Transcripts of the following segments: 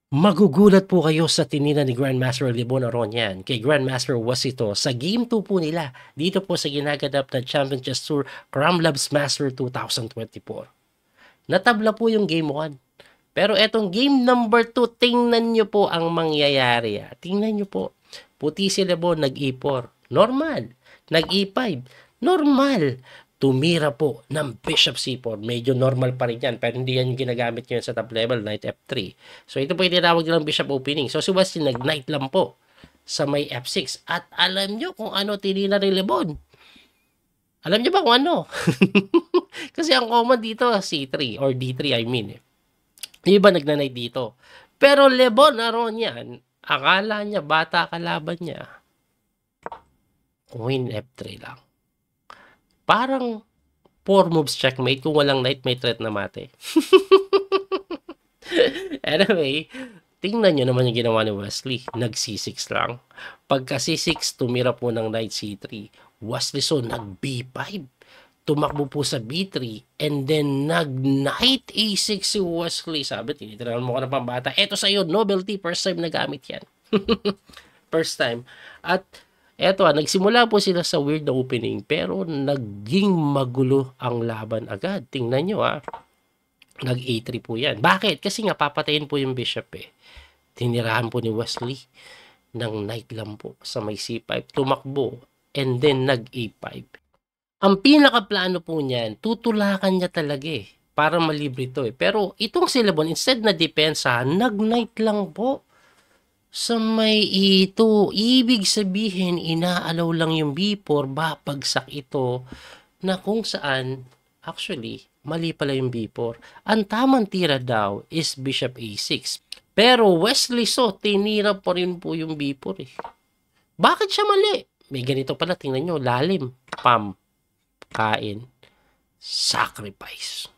Magugulat po kayo sa tinira ni Grandmaster Lebon Aronian kay Grandmaster Wasito sa Game 2 po nila dito po sa ginaganap na Champion Chess Tour Crumlabs Master 2024. Natabla po yung Game 1. Pero etong Game number 2, tingnan nyo po ang mangyayari. Tingnan nyo po. Puti si Lebon, nag-E4. Normal. Nag-E5. Normal. Tumira po ng Bishop C4. Medyo normal pa rin yan, pero hindi yan yung ginagamit nyo sa top level, Knight F3. So ito po yung tinawag nilang Bishop opening. So si Wesley nag-Knight lang po sa may F6. At alam nyo kung ano tinira ni Lebon. Alam nyo ba kung ano? Kasi ang common dito, C3 or D3 I mean. Iba nagna-Knight dito. Pero Lebon Aronian, akala niya bata kalaban niya. Queen F3 lang. Parang 4 moves checkmate kung walang knight may threat na mate. Anyway, tingnan nyo naman yung ginawa ni Wesley. Nag C6 lang. Pagka C6, tumira po ng knight C3. Wesley so nag B5. Tumakbo po sa B3 and then nag-knight A6 si Wesley. Sabi, tinitirahan mo ka ng pambata. Eto sa'yo, novelty. First time nagamit yan. First time. At eto nagsimula po sila sa weird na opening pero naging magulo ang laban agad. Tingnan nyo nag A3 po yan. Bakit? Kasi nga papatayin po yung bishop Tinirahan po ni Wesley ng knight lang po sa may C5. Tumakbo and then nag A5. Ang pinakaplano po niyan, tutulakan niya talaga para malibre ito Pero itong si Lebon, instead na depensa, nag-knight lang po sa may ito. Ibig sabihin, inaalaw lang yung B4, babagsak ito na kung saan, actually, mali pala yung B4. Ang tamang tira daw is Bishop A6. Pero Wesley So, tinira pa rin po yung B4 Bakit siya mali? May ganito pala, tingnan nyo, lalim. Pam. Kain. Sacrifice.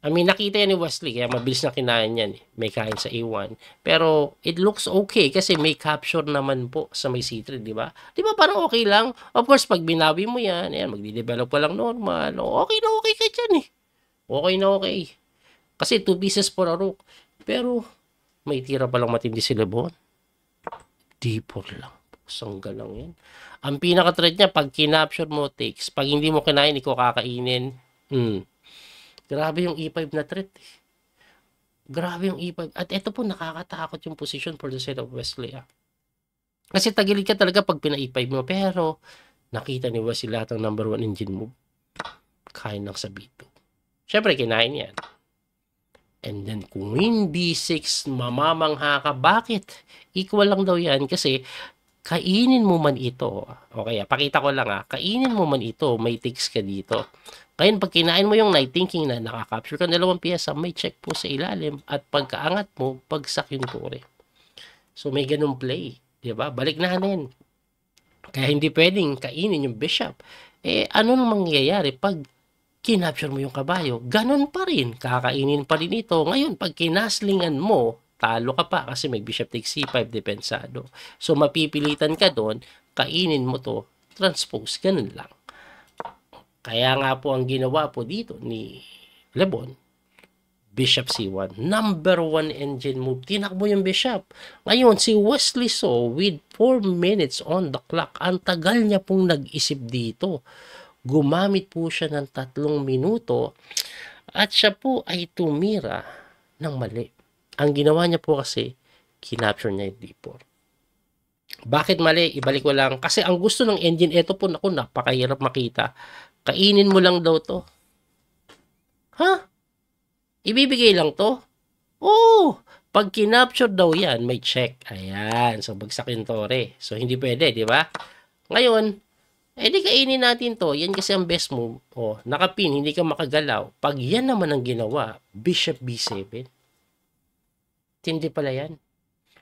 I mean, nakita yan ni Wesley, kaya mabilis na kinain yan May kain sa A1. Pero, it looks okay kasi may capture naman po sa may C3, di ba? Di ba parang okay lang? Of course, pag binawi mo yan, magdi-develop pa lang normal. Okay na okay ka dyan Okay na okay. Kasi 2 pieces for a rook. Pero, may tira pa lang matindi si Lebon. D4 lang. Sangga lang yan. Ang pinaka-threat niya, pag kinapture mo, takes. Pag hindi mo kinain, ikaw kakainin. Grabe yung E5 na threat Grabe yung E5. At ito po, nakakatakot yung position for the side of Wesley Kasi tagilid ka talaga pag pina-E5 mo. Pero, nakita ni Wesley lahat ng number 1 engine move. Kain lang sa B2. Siyempre, kinain yan. And then, Queen B6, mamamangha ka. Bakit? Equal lang daw yan kasi kainin mo man ito. Okay, pakita ko lang kainin mo man ito, may takes ka dito. Ngayon, pag kinain mo yung knight, thinking na nakakapture ka dalawang piyesa, may check po sa ilalim. At pagkaangat mo, bagsak yung tore. So, may ganung play. Diba? Balik natin. Kaya hindi pwedeng kainin yung bishop. Ano nang mangyayari pag kinapture mo yung kabayo? Ganon pa rin. Kakainin pa rin ito. Ngayon, pag kinaslingan mo, talo ka pa kasi may bishop takes C5 depensado. So, mapipilitan ka doon, kainin mo to, transpose, ganun lang. Kaya nga po ang ginawa po dito ni Lebon, Bishop C1. Number 1 engine move. Tinakbo yung Bishop. Ngayon, si Wesley So, with 4 minutes on the clock, ang tagal niya pong nag-isip dito. Gumamit po siya ng 3 minuto at siya po ay tumira ng mali. Ang ginawa niya po kasi, kinapture niya yung D4. Bakit mali? Ibalik ko lang. Kasi ang gusto ng engine, ito po, napakahirap makita. Kainin mo lang daw to. Ibibigay lang to? Oo! Pag kinapture daw yan, may check. Ayan. So, bagsak yung tore. So, hindi pwede, di ba? Ngayon, di kainin natin to. Yan kasi ang best move. Nakapin, hindi ka makagalaw. Pag yan naman ang ginawa, Bishop B7. Tindi pala yan.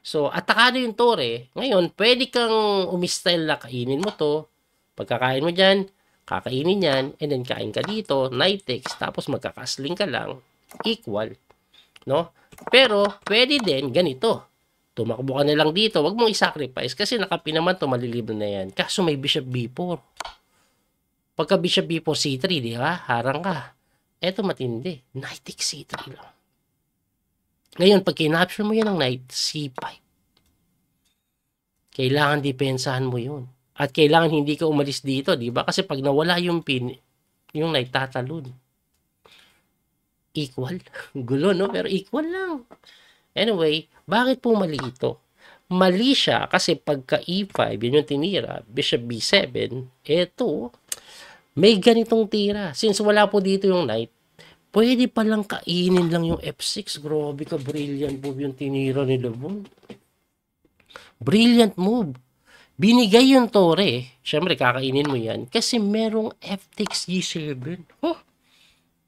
So, atakado yung tore. Ngayon, pwede kang umistyle na kainin mo to. Pagkakain mo dyan, kakainin yan, and then kain ka dito, knight takes, tapos magkakasling ka lang, equal. No? Pero, pwede din ganito. Tumakbo ka na lang dito, wag mong i-sacrifice kasi nakapi naman to, malilibre na yan. Kaso may bishop B4. Pagka bishop B4 C3, di ba? Harang ka. Eto matindi. Knight takes C3 lang. Ngayon, pag kinapture mo yan ng knight, C5. Kailangan depensahan mo yun. At kailangan hindi ka umalis dito, di ba? Kasi pag nawala yung pin, yung knight tatalon. Equal. Gulo, no? Pero equal lang. Anyway, bakit po mali ito? Mali siya kasi pagka E5, yun yung tinira, Bishop B7, eto, may ganitong tira. Since wala po dito yung knight, pwede palang kainin lang yung F6. Grabe ka, brilliant move yung tinira ni Lebon. Brilliant move. Binigay yung tore. Siyempre, kakainin mo yan kasi merong F takes G7. Huh?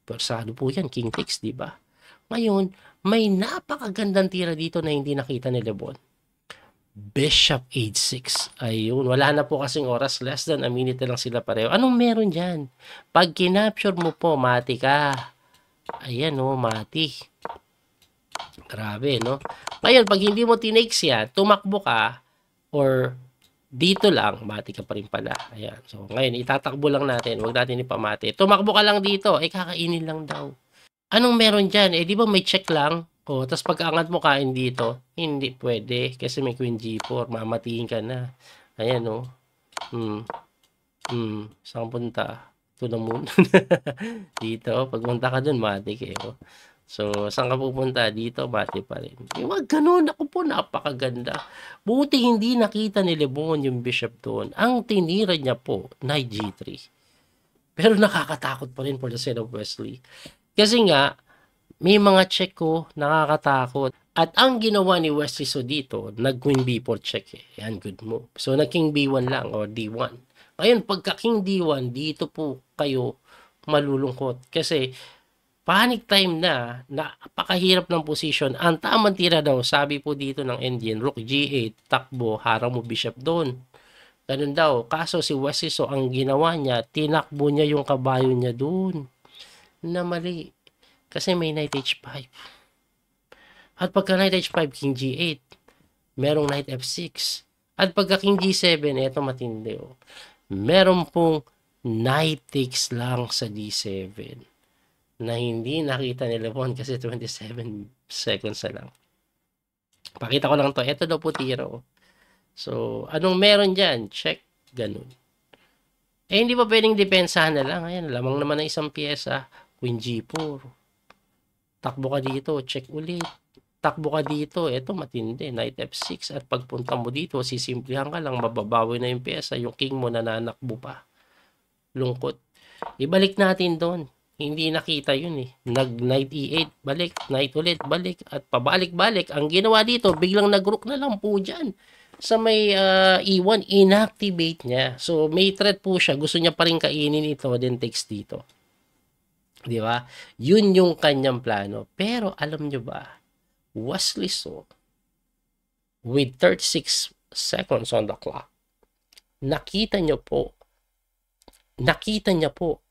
Persado po yan, King takes, di ba? Ngayon, may napakagandang tira dito na hindi nakita ni Lebon. Bishop H6. Ayun, wala na po kasing oras. Less than a minute na lang sila pareho. Anong meron dyan? Pag kinapture mo po, mati ka. Ayan o, mati. Grabe, no? Ngayon, pag hindi mo tinakes yan, tumakbo ka, or dito lang, mati ka pa rin pala. Ayan. So, ngayon, itatakbo lang natin. Huwag natin ipamati. Tumakbo ka lang dito, kakainin lang daw. Anong meron dyan? Di ba may check lang? Tapos pag-angat mo kain dito, hindi pwede kasi may Queen G4, mamatiin ka na. Ayan, no? Saan punta? To the moon. Dito, pagpunta ka dun, matik oh. So, saan ka pupunta? Dito, mati pa rin. Wag ganun. Ako po, napakaganda. Buti hindi nakita ni Lebon yung bishop doon. Ang tinira niya po, knight G3. Pero nakakatakot pa rin for the sake of Wesley. Kasi nga, may mga check ko, nakakatakot. At ang ginawa ni Wesley so dito, nag-queen B4 check Yan, good move. So, nag-king B1 lang or D1. Ngayon, pagka king D1, dito po kayo malulungkot. Kasi, panic time na, napakahirap ng position. Ang tamang tira daw, sabi po dito ng engine, rook G8, takbo, harang mo bishop doon. Ganun daw. Kaso si Wesley so, ang ginawa niya, tinakbo niya yung kabayo niya doon. Na mali. Kasi may knight H5. At pagka knight H5, king G8. Merong knight F6. At pagka king G7, eto matindi oh. Meron pong knight takes lang sa D7. Na hindi nakita ni Lebon kasi 27 seconds na lang. Pakita ko lang to. Eto daw po tiro. So, anong meron dyan? Check. Ganun. Hindi pa pwedeng depensahan na lang. Ayan, lamang naman ng isang pyesa. Queen G4. Takbo ka dito, check ulit. Takbo ka dito, eto matindi, knight F6. At pagpunta mo dito, sisimplihan ka lang, mababawi na yung pyesa, yung king mo nananakbo pa. Lungkot. Ibalik natin doon. Hindi nakita yun Nag-knight E8, balik, knight ulit, balik, at pabalik-balik. Ang ginawa dito, biglang nag-rook na lang po dyan. Sa may E1, inactivate niya. So, may threat po siya. Gusto niya pa rin kainin ito, then takes dito. Di ba? Yun yung kanyang plano. Pero alam nyo ba, Wesley So, with 36 seconds on the clock, nakita niya po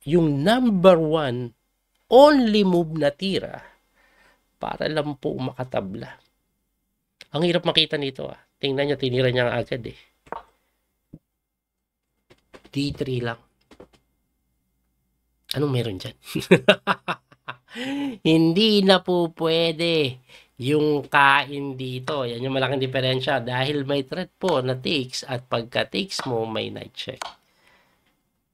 yung number 1 only move na tira para lang po makatabla. Ang hirap makita nito Tingnan nyo, tinira niya agad D3 lang. Anong meron dyan? Hindi na po pwede yung kain dito. Yan yung malaking diferensya. Dahil may threat po na takes at pagka takes mo, may knight check.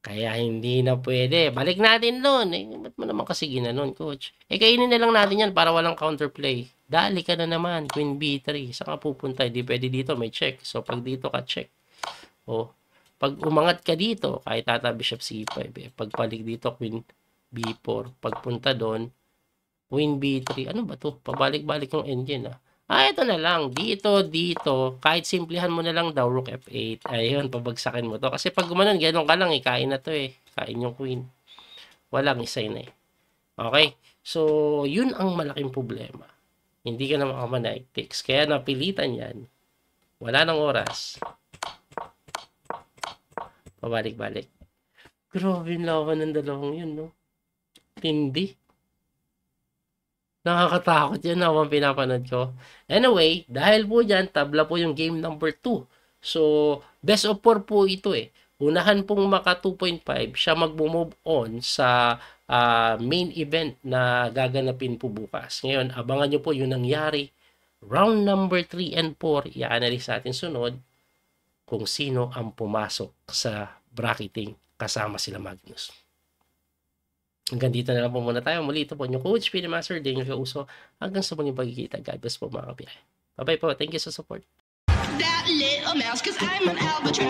Kaya hindi na pwede. Balik natin doon. Ba't mo naman kasi ginanon, coach? Kainin na lang natin yan para walang counterplay. Dali ka na naman. Queen B3. Saan ka pupunta? Hindi pwede dito. May check. So, pag dito ka check. Pag umangat ka dito, kahit tata bishop C5, pagpalik dito, queen B4, pagpunta doon, queen B3, ano ba to? Pabalik-balik yung engine ito na lang, dito, kahit simplihan mo na lang daw, rook F8, ayun, pabagsakin mo to. Kasi pag gumanon, gano'n ka lang, kain na to kain yung queen. Walang isa na Okay? So, yun ang malaking problema. Hindi ka na makamanay takes. Kaya napilitan yan. Wala nang oras. Pabalik-balik. Grabe yung laban ng dalawang yun, no? Tindi. Nakakatakot yan habang pinapanood ko. Anyway, dahil po dyan, tabla po yung game number 2. So, best of 4 po ito Unahan pong maka 2.5, siya magmo-move on sa main event na gaganapin po bukas. Ngayon, abangan nyo po yung nangyari. Round number 3 and 4, i-analyze natin sunod kung sino ang pumasok sa bracketing kasama sila Magnus. Hanggang dito na lang po muna tayo. Muli ito po yung Coach Speedy Master Daniel Causo. Hanggang sa muling pagkikita. God bless po mga kabiyahe. Bye-bye po. Thank you sa support. That little mouse, 'cause I'm an albatross.